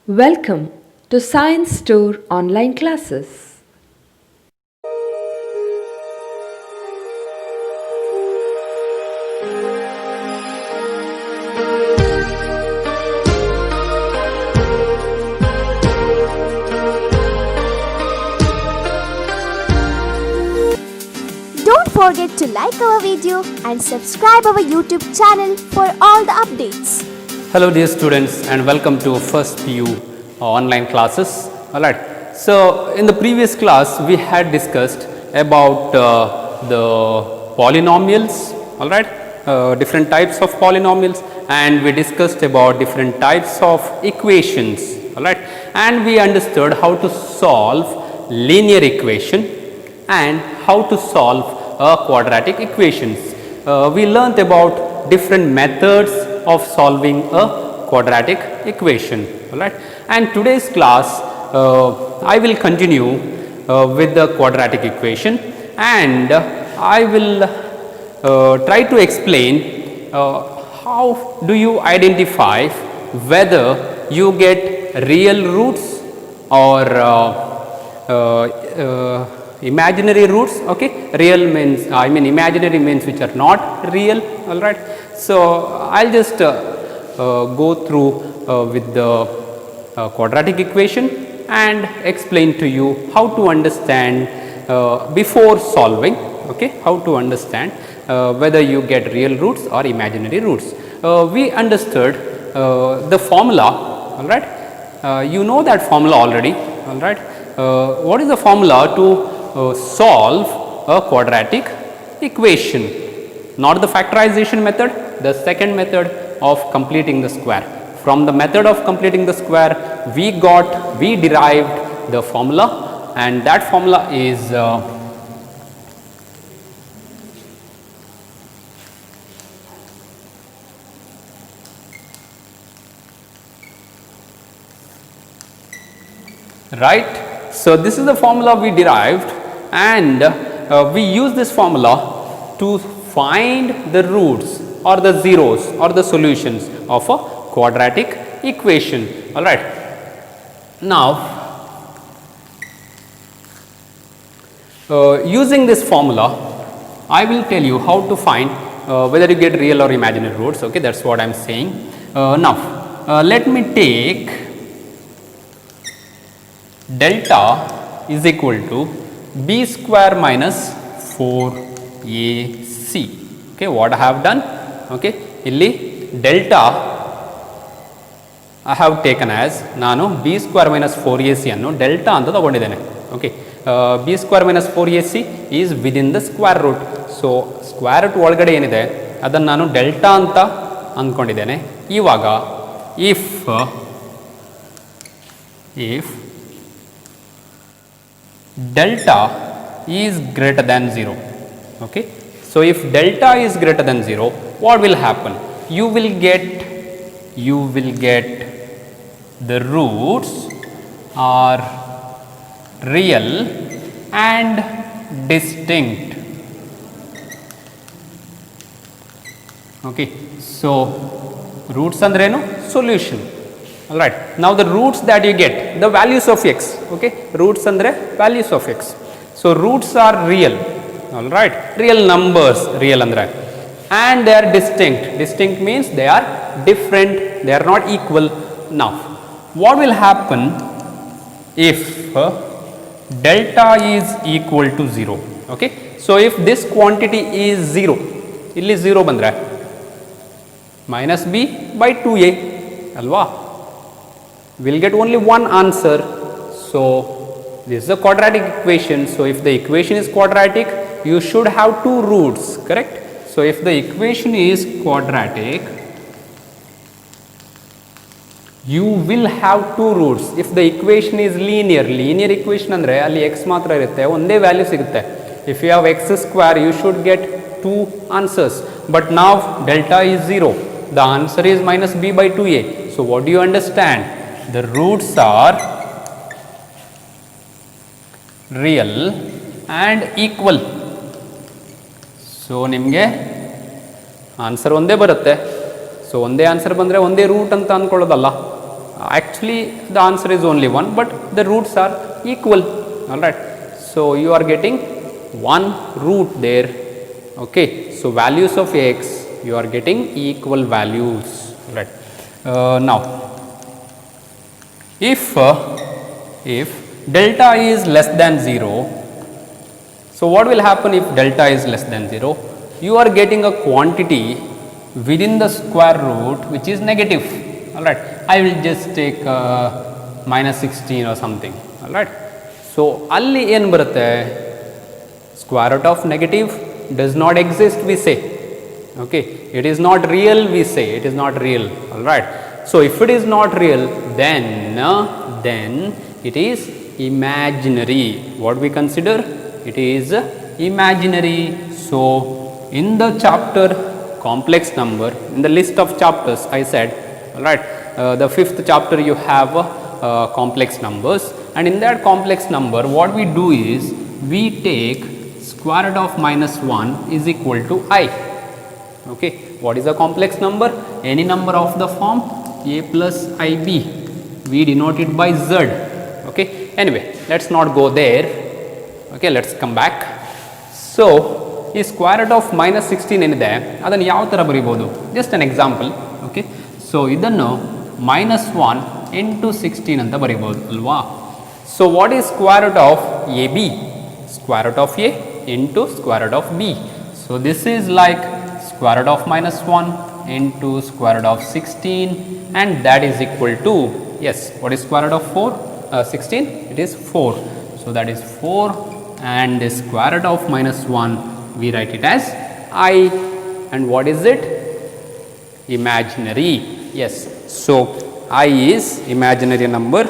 Welcome to Science Store online classes. Don't forget to like our video and subscribe our YouTube channel for all the updates. Hello dear students and welcome to first PU online classes. Alright, so in the previous class we had discussed about the polynomials, alright, different types of polynomials, and we discussed about different types of equations, alright, and we understood how to solve linear equation and how to solve quadratic equations. We learnt about different methods of solving a quadratic equation, alright, and today's class I will continue with the quadratic equation, and I will try to explain how do you identify whether you get real roots or imaginary roots. Okay, real means imaginary means which are not real, all right. So I'll just go through with the quadratic equation and explain to you how to understand before solving, okay, how to understand whether you get real roots or imaginary roots. We understood the formula, all right. You know that formula already, all right. What is the formula to solve a quadratic equation? Not the factorization method, the second method of completing the square. From the method of completing the square, we derived the formula, and that formula is right. So this is the formula we derived, and we use this formula to find the roots or the zeros or the solutions of a quadratic equation, all right. Now using this formula I will tell you how to find whether you get real or imaginary roots, okay, that's what I am saying. Now let me take delta is equal to b square minus 4ac. Okay, what I have done, okay, illi delta I have taken as ನಾನು b square minus 4ac ಅನ್ನು delta ಅಂತ ತಗೊಂಡಿದ್ದೇನೆ. Okay, b square minus 4ac is within the square root. So square root ಒಳಗಡೆ ಏನಿದೆ ಅದನ್ನು ನಾನು delta ಅಂತ ಅಂದ್ಕೊಂಡಿದ್ದೇನೆ. ಇವಾಗ if delta is greater than 0, okay. So if delta is greater than 0, what will happen? You will get the roots are real and distinct, okay. So roots andrenu solution, all right. Now the roots that you get, the values of x, okay, roots andre values of x. So roots are real, all right, real numbers, real andre, and they are distinct means they are different, they are not equal. Now what will happen if delta is equal to 0, okay. So if this quantity is 0, illi 0 bandre minus b by 2a alva, we'll get only one answer. So this is a quadratic equation. So if the equation is quadratic, you should have two roots, correct. So if the equation is quadratic, you will have two roots. If the equation is linear equation andre alli x matra irutte, onde value sigutte. If you have x square, you should get two answers, but now delta is 0, the answer is minus b by 2a. So what do you understand? The roots are real and equal. So ನಿಮಗೆ answer ಒಂದೇ ಬರುತ್ತೆ. So ಒಂದೇ answer ಬಂದರೆ ಒಂದೇ root ಅಂತ ಅಂದ್ಕೊಳ್ಳೋದಲ್ಲ, Actually the answer is only 1, but the roots are equal, alright. So you are getting one root there, okay. So values of x you are getting equal values, right. Now if delta is less than 0, so what will happen if delta is less than 0? You are getting a quantity within the square root which is negative, alright. I will just take minus 16 or something, alright. So alli ಏನು ಬರುತ್ತೆ, square root of negative does not exist we say, okay. It is not real we say, it is not real, alright. So if it is not real, then it is imaginary. What we consider? It is imaginary. So in the chapter complex number, in the list of chapters I said, alright, the 5th chapter you have complex numbers, and in that complex number what we do is we take square root of minus 1 is equal to I, okay. What is a complex number? Any number of the form a plus ib, we denote it by z, okay. Anyway, let us not go there, okay. Let us come back. So ಈ square root of minus 16 ಏನಿದೆ ಅದನ್ನು ಯಾವ ಥರ ಬರೀಬೋದು, just an example, okay. So ಇದನ್ನು minus 1 into 16 ಅಂತ ಬರೀಬೋದು ಅಲ್ವಾ. So what is square root of ab? Square root of a into square root of b. So this is like square root of minus 1 into square root of 16, and that is equal to, yes, what is square root of 16? It is 4. So that is 4, and the square root of minus 1 we write it as I, and what is it? Imaginary, yes. So I is imaginary number,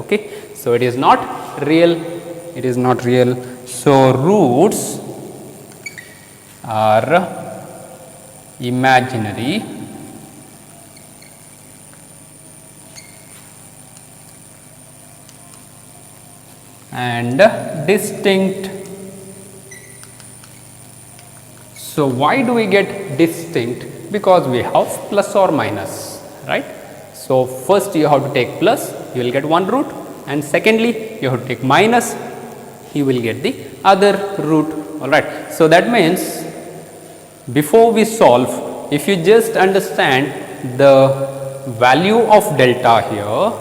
okay. So it is not real, it is not real. So roots are imaginary and distinct. So why do we get distinct? Because we have plus or minus, right. So first you have to take plus, you will get one root, and secondly you have to take minus, you will get the other root, alright. So that means before we solve, if you just understand the value of delta here,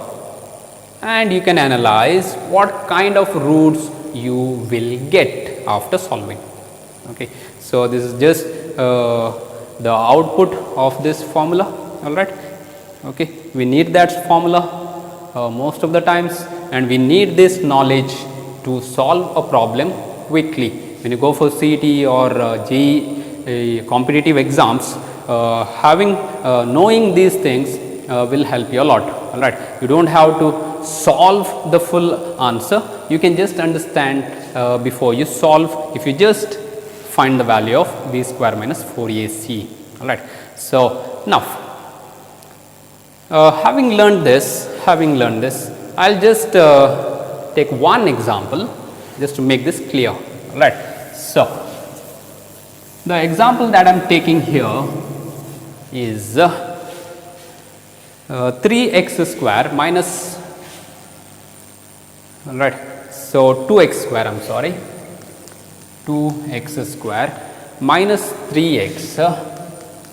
and you can analyze what kind of roots you will get after solving, okay. So this is just the output of this formula, alright, okay. We need that formula most of the times, and we need this knowledge to solve a problem quickly. When you go for CET or JEE competitive exams, knowing these things will help you a lot, alright. You don't have to solve the full answer, you can just understand before you solve, if you just find the value of b square minus 4ac, alright. So now having learned this, I'll just take one example just to make this clear, alright. So the example that I am taking here is 3x square minus, alright. So 2x square, I am sorry, 2x square minus 3x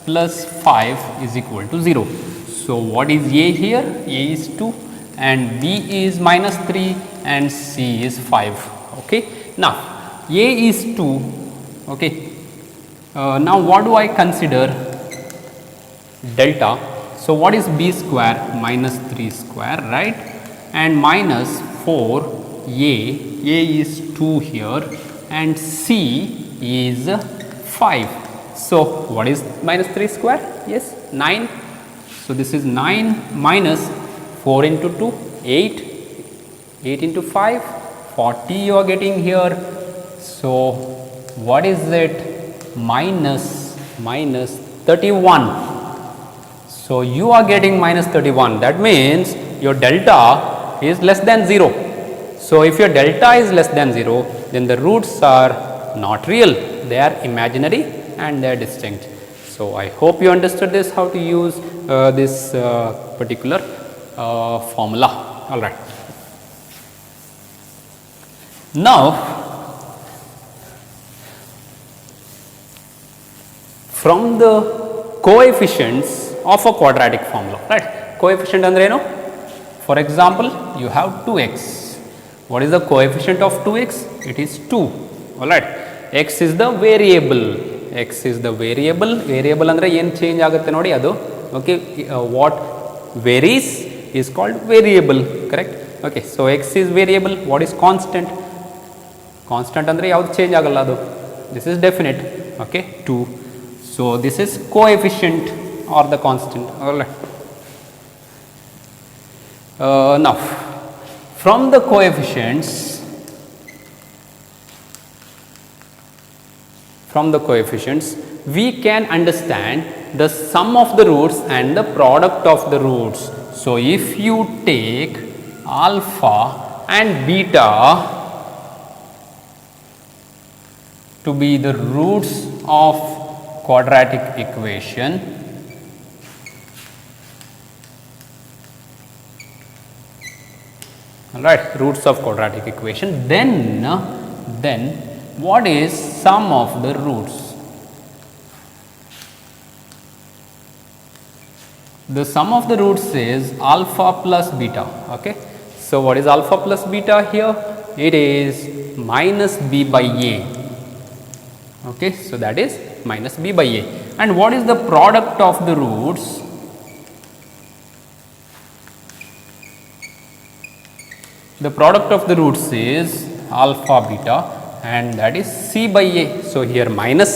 plus 5 is equal to 0. So what is a here? A is 2 and b is minus 3 and c is 5, okay. Now a is 2, okay. Now what do I consider? Delta. So what is b square? Minus 3 square, right, and minus 4 a is 2 here, and c is 5. So what is minus 3 square? Yes, 9. So this is 9 minus 4 into 2, 8, 8 into 5, 40 you are getting here. So what is it? Minus 31. So you are getting minus 31. That means your delta is less than 0. So if your delta is less than 0, then the roots are not real, they are imaginary and they are distinct. So I hope you understood this, how to use this particular formula. All right. Now, from the coefficients of a quadratic formula, right? Coefficient andre eno? For example, you have 2x. What is the coefficient of 2x? It is 2. All right. X is the variable. X is the variable. Variable andre ಏನು change ಆಗುತ್ತೆ ನೋಡಿ ಅದು. Okay. What varies is called variable. Correct. Okay. So x is variable. What is constant? Constant andre ಯಾವುದು change ಆಗಲ್ಲ ಅದು. This is definite. Okay. 2. So this is coefficient or the constant. All right. Now, from the coefficients, we can understand the sum of the roots and the product of the roots. So if you take alpha and beta to be the roots of quadratic equation, all right, roots of quadratic equation, then what is sum of the roots? The sum of the roots is alpha plus beta. Okay. So what is alpha plus beta here? It is minus b by a. Okay. So that is minus b by a. And what is the product of the roots? The product of the roots is alpha beta, and that is c by a. So here minus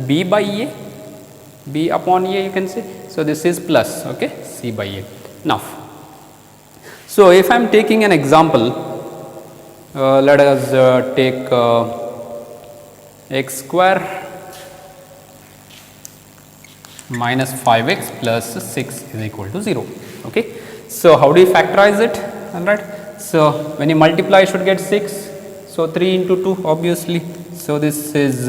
b by a, b upon a you can say. So this is plus, okay, c by a. Now, so if I am taking an example, let us take x square minus 5x plus 6 is equal to 0. Okay. So how do you factorize it? All right. So when you multiply, you should get 6. So 3 into 2 obviously. So this is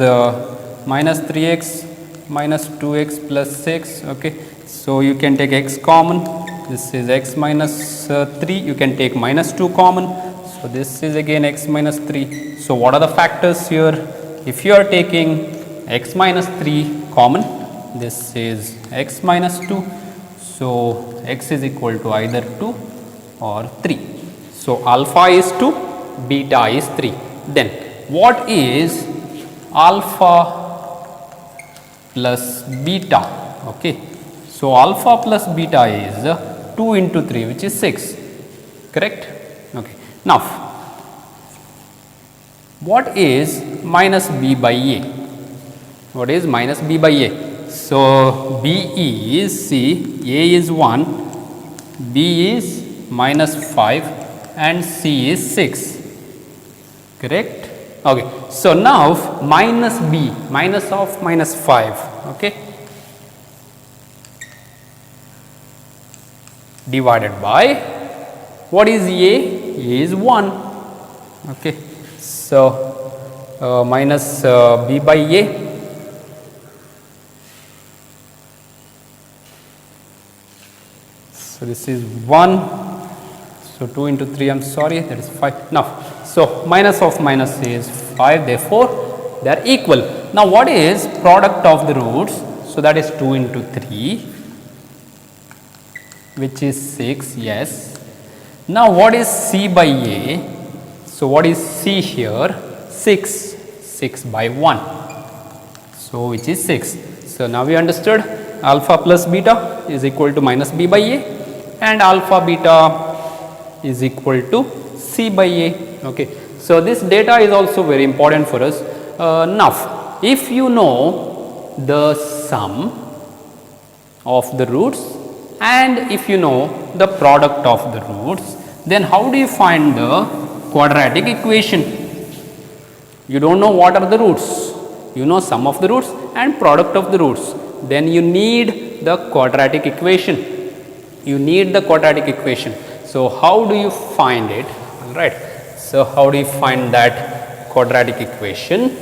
minus 3x minus 2x plus 6. Okay. So you can take x common. This is x minus 3. You can take minus 2 common. So this is again x minus 3. So what are the factors here? If you are taking x minus 3 common, this is x minus 2. So x is equal to either 2 or 3. So alpha is 2, beta is 3. Then what is alpha plus beta? Okay. So alpha plus beta is 2 into 3, which is 6. Correct? Okay. Now, what is minus b by a? What is minus b by a? So b is, see, a is 1, b is minus 5, and c is 6. Correct? Okay. So now minus b, minus of minus 5. Okay. Divided by, what is a? A is 1. Okay. So minus b by a. So this is 1. So 2 into 3, I am sorry, that is 5. Now, so minus of minus is 5, therefore they are equal. Now what is product of the roots? So that is 2 into 3, which is 6, yes. Now what is c by a? So what is c here? 6 by 1. So which is 6. So now we understood alpha plus beta is equal to minus b by a, and alpha beta is equal to c by a. Okay. So this data is also very important for us. Now, if you know the sum of the roots and if you know the product of the roots, then how do you find the quadratic equation? You don't know what are the roots. You know sum of the roots and product of the roots. Then you need the quadratic equation. You need the quadratic equation. So how do you find it? All right. So how do you find that quadratic equation?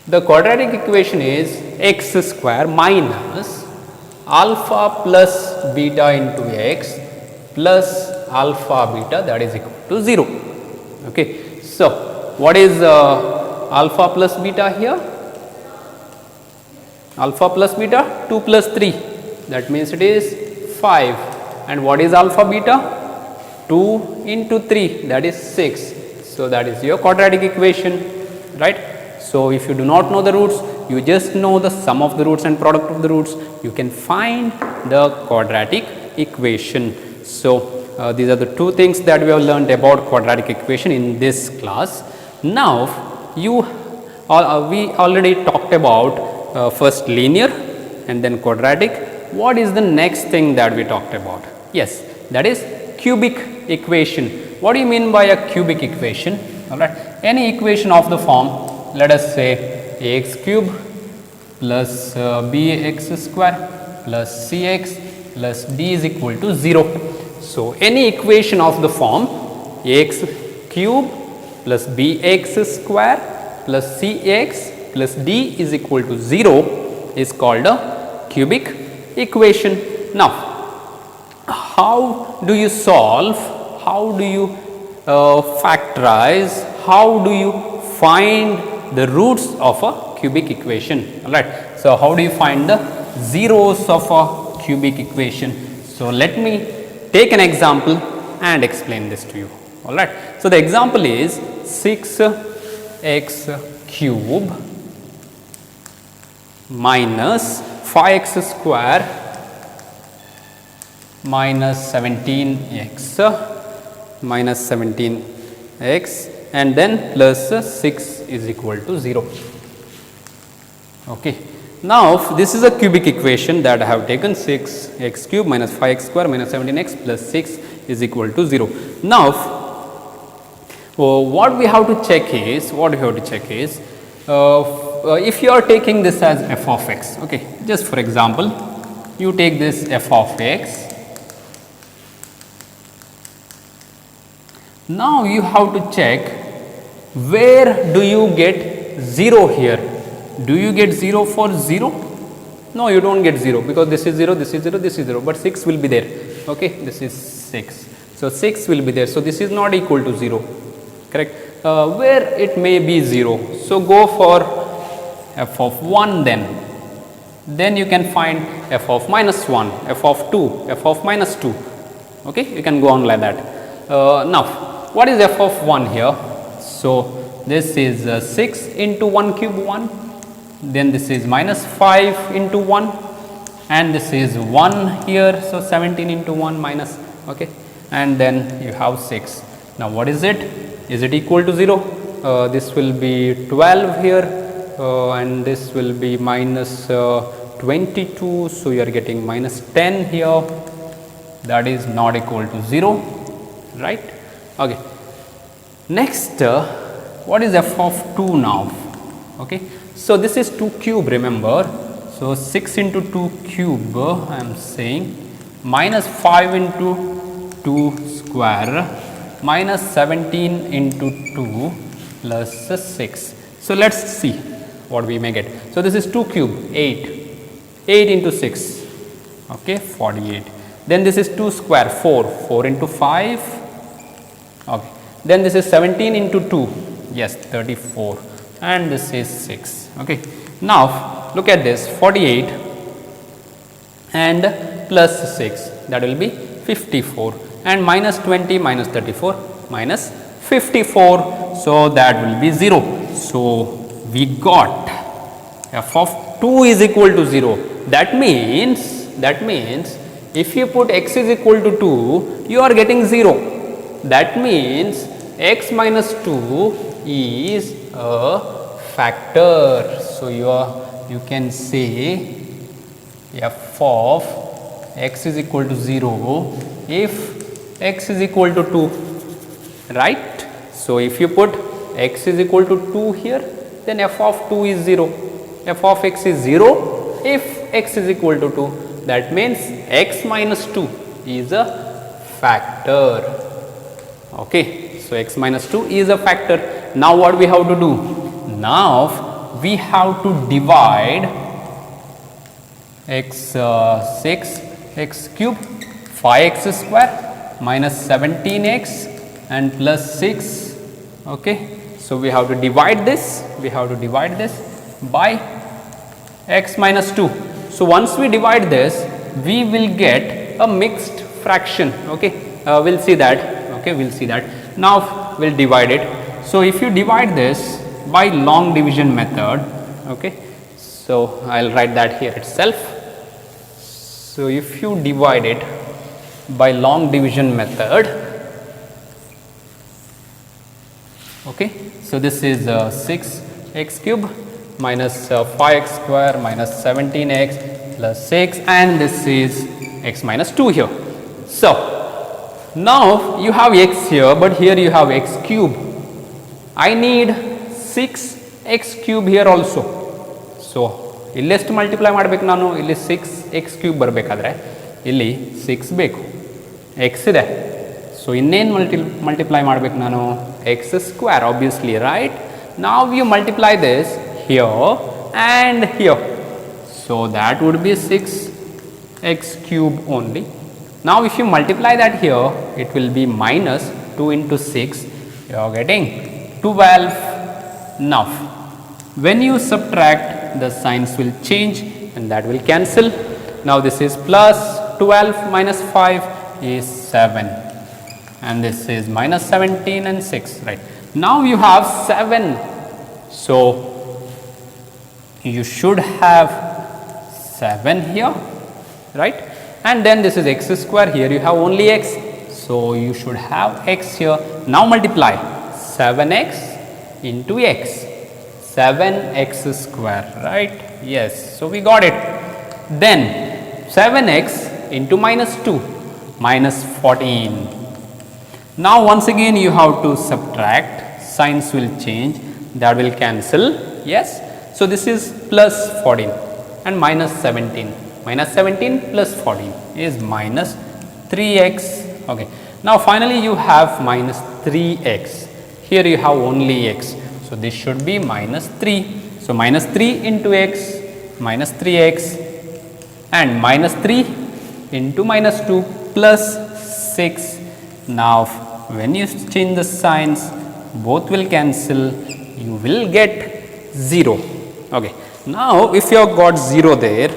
The quadratic equation is x square minus alpha plus beta into x plus alpha beta, that is equal to 0. Okay. So, what is alpha plus beta here? Alpha plus beta 2 plus 3, that means it is 5. And what is alpha beta? 2 into 3, that is 6. So, that is your quadratic equation, right. So, if you do not know the roots, you just know the sum of the roots and product of the roots, you can find the quadratic equation. So, these are the two things that we have learned about quadratic equation in this class. Now, we already talked about first linear and then quadratic. What is the next thing that we talked about? Yes, that is cubic equation. What do you mean by a cubic equation? Alright, any equation of the form, let us say ax cube plus bx square plus cx plus d is equal to 0. So, any equation of the form ax cube plus bx square plus cx plus d is equal to 0 is called a cubic equation. Now, how do you solve, how do you factorize, how do you find the roots of a cubic equation? Alright. So, how do you find the zeros of a cubic equation? So, let me take an example and explain this to you. Alright. So, the example is 6x cube minus 5x square minus 17x and then plus 6 is equal to 0. Okay. Now, this is a cubic equation that I have taken 6x cube minus 5x square minus 17x plus 6 is equal to 0. Now, what we have to check is, if you are taking this as f of x, okay, just for example, you take this f of x. Now, you have to check where do you get 0 here. Do you get 0 for 0? No, you do not get 0 because this is 0, this is 0, this is 0, but 6 will be there. Okay, this is 6. So, 6 will be there. So, this is not equal to 0, correct. Where it may be 0. So, go for f of 1 then you can find f of minus 1, f of 2, f of minus 2. Okay, you can go on like that. Now, what is f of 1 here? So, this is 6 into 1 cube 1, then this is minus 5 into 1 and this is 1 here. So, 17 into 1 minus, okay, and then you have 6. Now, what is it? Is it equal to 0? This will be 12 here and this will be minus 22. So, you are getting minus 10 here, that is not equal to 0, right. Okay. Next, what is f of 2 now? Okay. So, this is 2 cube, remember. So, 6 into 2 cube I am saying minus 5 into 2 square minus 17 into 2 plus 6. So, let us see what we may get. So, this is 2 cube 8, 8 into 6, okay, 48. Then this is 2 square 4, 4 into 5. Okay. Then this is 17 into 2, yes, 34 and this is 6. Okay. Now, look at this 48 and plus 6, that will be 54 and minus 20 minus 34 minus 54. So, that will be 0. So, we got f of 2 is equal to 0. That means if you put x is equal to 2, you are getting 0. That means x minus 2 is a factor. So, you can say f of x is equal to 0 if x is equal to 2, right. So, if you put x is equal to 2 here, then f of 2 is 0, f of x is 0 if x is equal to 2. That means x minus 2 is a factor. Okay. So, x minus 2 is a factor. Now, what we have to do? Now, we have to divide x 6 x cube 5x square minus 17x and plus 6. Okay. So, we have to divide this, by x minus 2. So, once we divide this, we will get a mixed fraction. Okay. We will see that. Okay, we will see that. Now, we will divide it. So, if you divide this by long division method, okay. So, I will write that here itself. So, if you divide it by long division method, okay. So, this is 6x cube minus 5x square minus 17x plus 6, and this is x minus 2 here. So, now you have x here, but here you have x cube. I need 6x cube here also. So, ಇಲ್ಲಿ ಎಷ್ಟು multiply ಮಾಡಬೇಕು ನಾನು, ಇಲ್ಲಿ 6x cube ಬರಬೇಕಾದ್ರೆ ಇಲ್ಲಿ 6 ಬೇಕು, x ಇದೆ. So ಇನ್ನೇನು ಮಲ್ಟಿಪ್ಲೈ ಮಾಡಬೇಕು ನಾನು, x square obviously, right? Now you multiply this here and here. So that would be 6x cube only. Now if you multiply that here, it will be minus 2 into 6, you are getting 12. Now when you subtract, the signs will change and that will cancel. Now this is plus 12 minus 5 is 7, and this is minus 17 and 6, right? Now you have 7, so you should have 7 here, right? And then this is x square, here you have only x, so you should have x here. Now multiply 7x into x, 7x square, right? Yes, so we got it. Then 7x into minus 2, minus 14. Now once again you have to subtract, signs will change, that will cancel. Yes, so this is plus 14 and minus 17. Minus 17 plus 14 is minus 3x. Okay. Now finally you have minus 3x. Here you have only x. So this should be minus 3. So minus 3 into x, minus 3x, and minus 3 into minus 2 plus 6. Now when you change the signs, both will cancel, you will get 0. Okay. Now if you have got 0 there,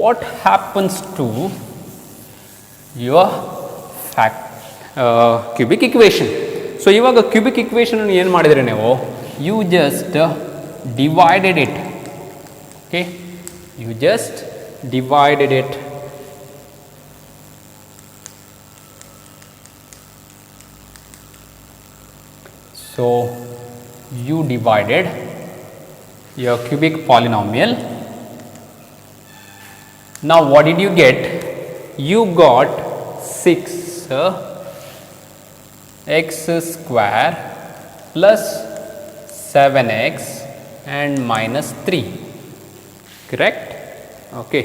what happens to your cubic equation? So ಇವಾಗ cubic equation ಏನು ಮಾಡಿದ್ರೆ ನೀವು, you just divided it. Okay, you just divided it. So you divided your cubic polynomial. Now what did you get? You got 6x square plus 7x and minus 3, correct? Okay.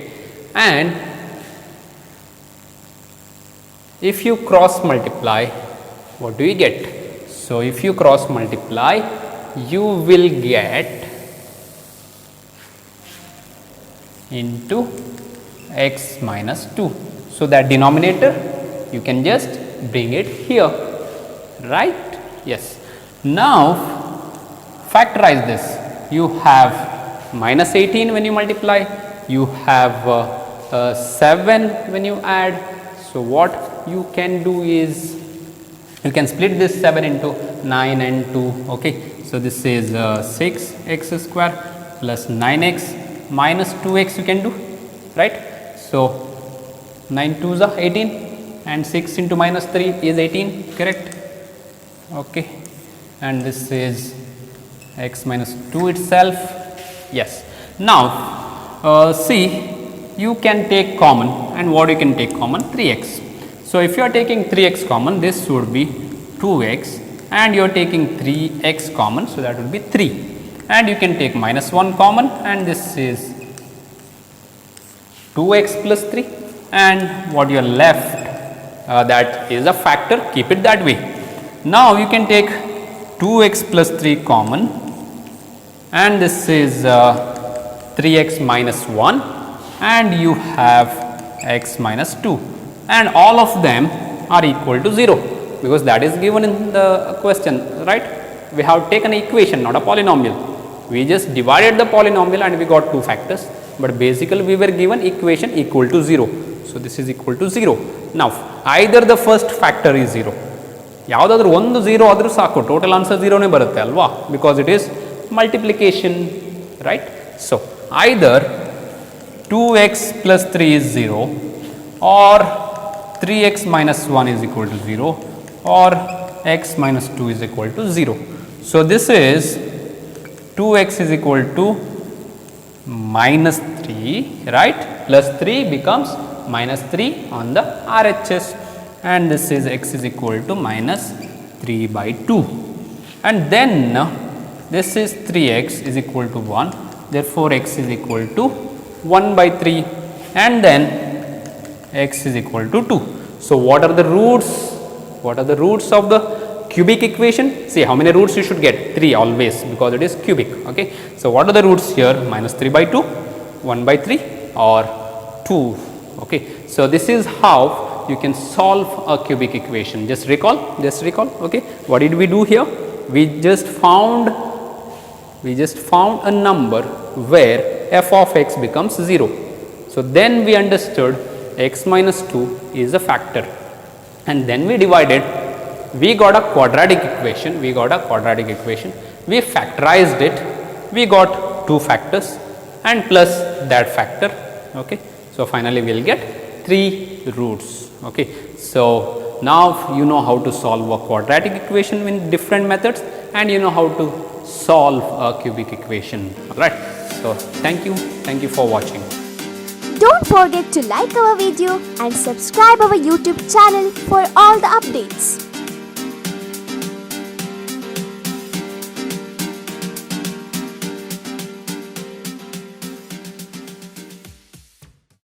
And if you cross multiply, what do you get? So if you cross multiply, you will get into x minus 2. So that denominator you can just bring it here, right? Yes. Now factorize this. You have minus 18 when you multiply, you have 7 when you add. So what you can do is, you can split this 7 into 9 and 2. Okay. So this is 6x square plus 9x minus 2x you can do, right? So 9 2s are 18 and 6 into minus 3 is 18, correct? Okay. And this is x minus 2 itself. Yes. Now see, you can take common, and what you can take common? 3x. So if you are taking 3x common, this would be 2x, and you are taking 3x common, so that would be 3, and you can take minus 1 common, and this is 2x plus 3, and what you are left, that is a factor, keep it that way. Now you can take 2x plus 3 common, and this is 3x minus 1, and you have x minus 2. and all of them are equal to 0, because that is given in the question, right? We have taken an equation, not a polynomial. We just divided the polynomial and we got 2 factors, but basically we were given equation equal to 0. So this is equal to 0. Now either the first factor is 0, ಯಾವುದಾದ್ರೂ ಒಂದು 0 ಆದರೂ ಸಾಕು, total answer 0ನೇ ಬರುತ್ತೆ ಅಲ್ವಾ, because it is multiplication, right? So either 2x plus 3 is 0, or 3x minus 1 is equal to 0, or x minus 2 is equal to 0. So this is 2x is equal to minus 3, right? Plus 3 becomes minus 3 on the RHS, and this is x is equal to minus 3 by 2, and then this is 3x is equal to 1, therefore x is equal to 1 by 3, and then x is equal to 2. So what are the roots? What are the roots of the cubic equation? See, how many roots you should get? 3 always, because it is cubic. Okay, so what are the roots here? Minus 3 by 2, 1 by 3, or 2. Okay, so this is how you can solve a cubic equation. Just recall. Okay, what did we do here? We just found a number where f of x becomes 0. So then we understood x minus 2 is a factor, and then we divided. We got a quadratic equation. We factorized it. We got 2 factors and plus that factor. Okay, so finally we will get 3 roots. Okay, so now you know how to solve a quadratic equation in different methods, and you know how to solve a cubic equation. Alright, so thank you for watching. Don't forget to like our video and subscribe our YouTube channel for all the updates.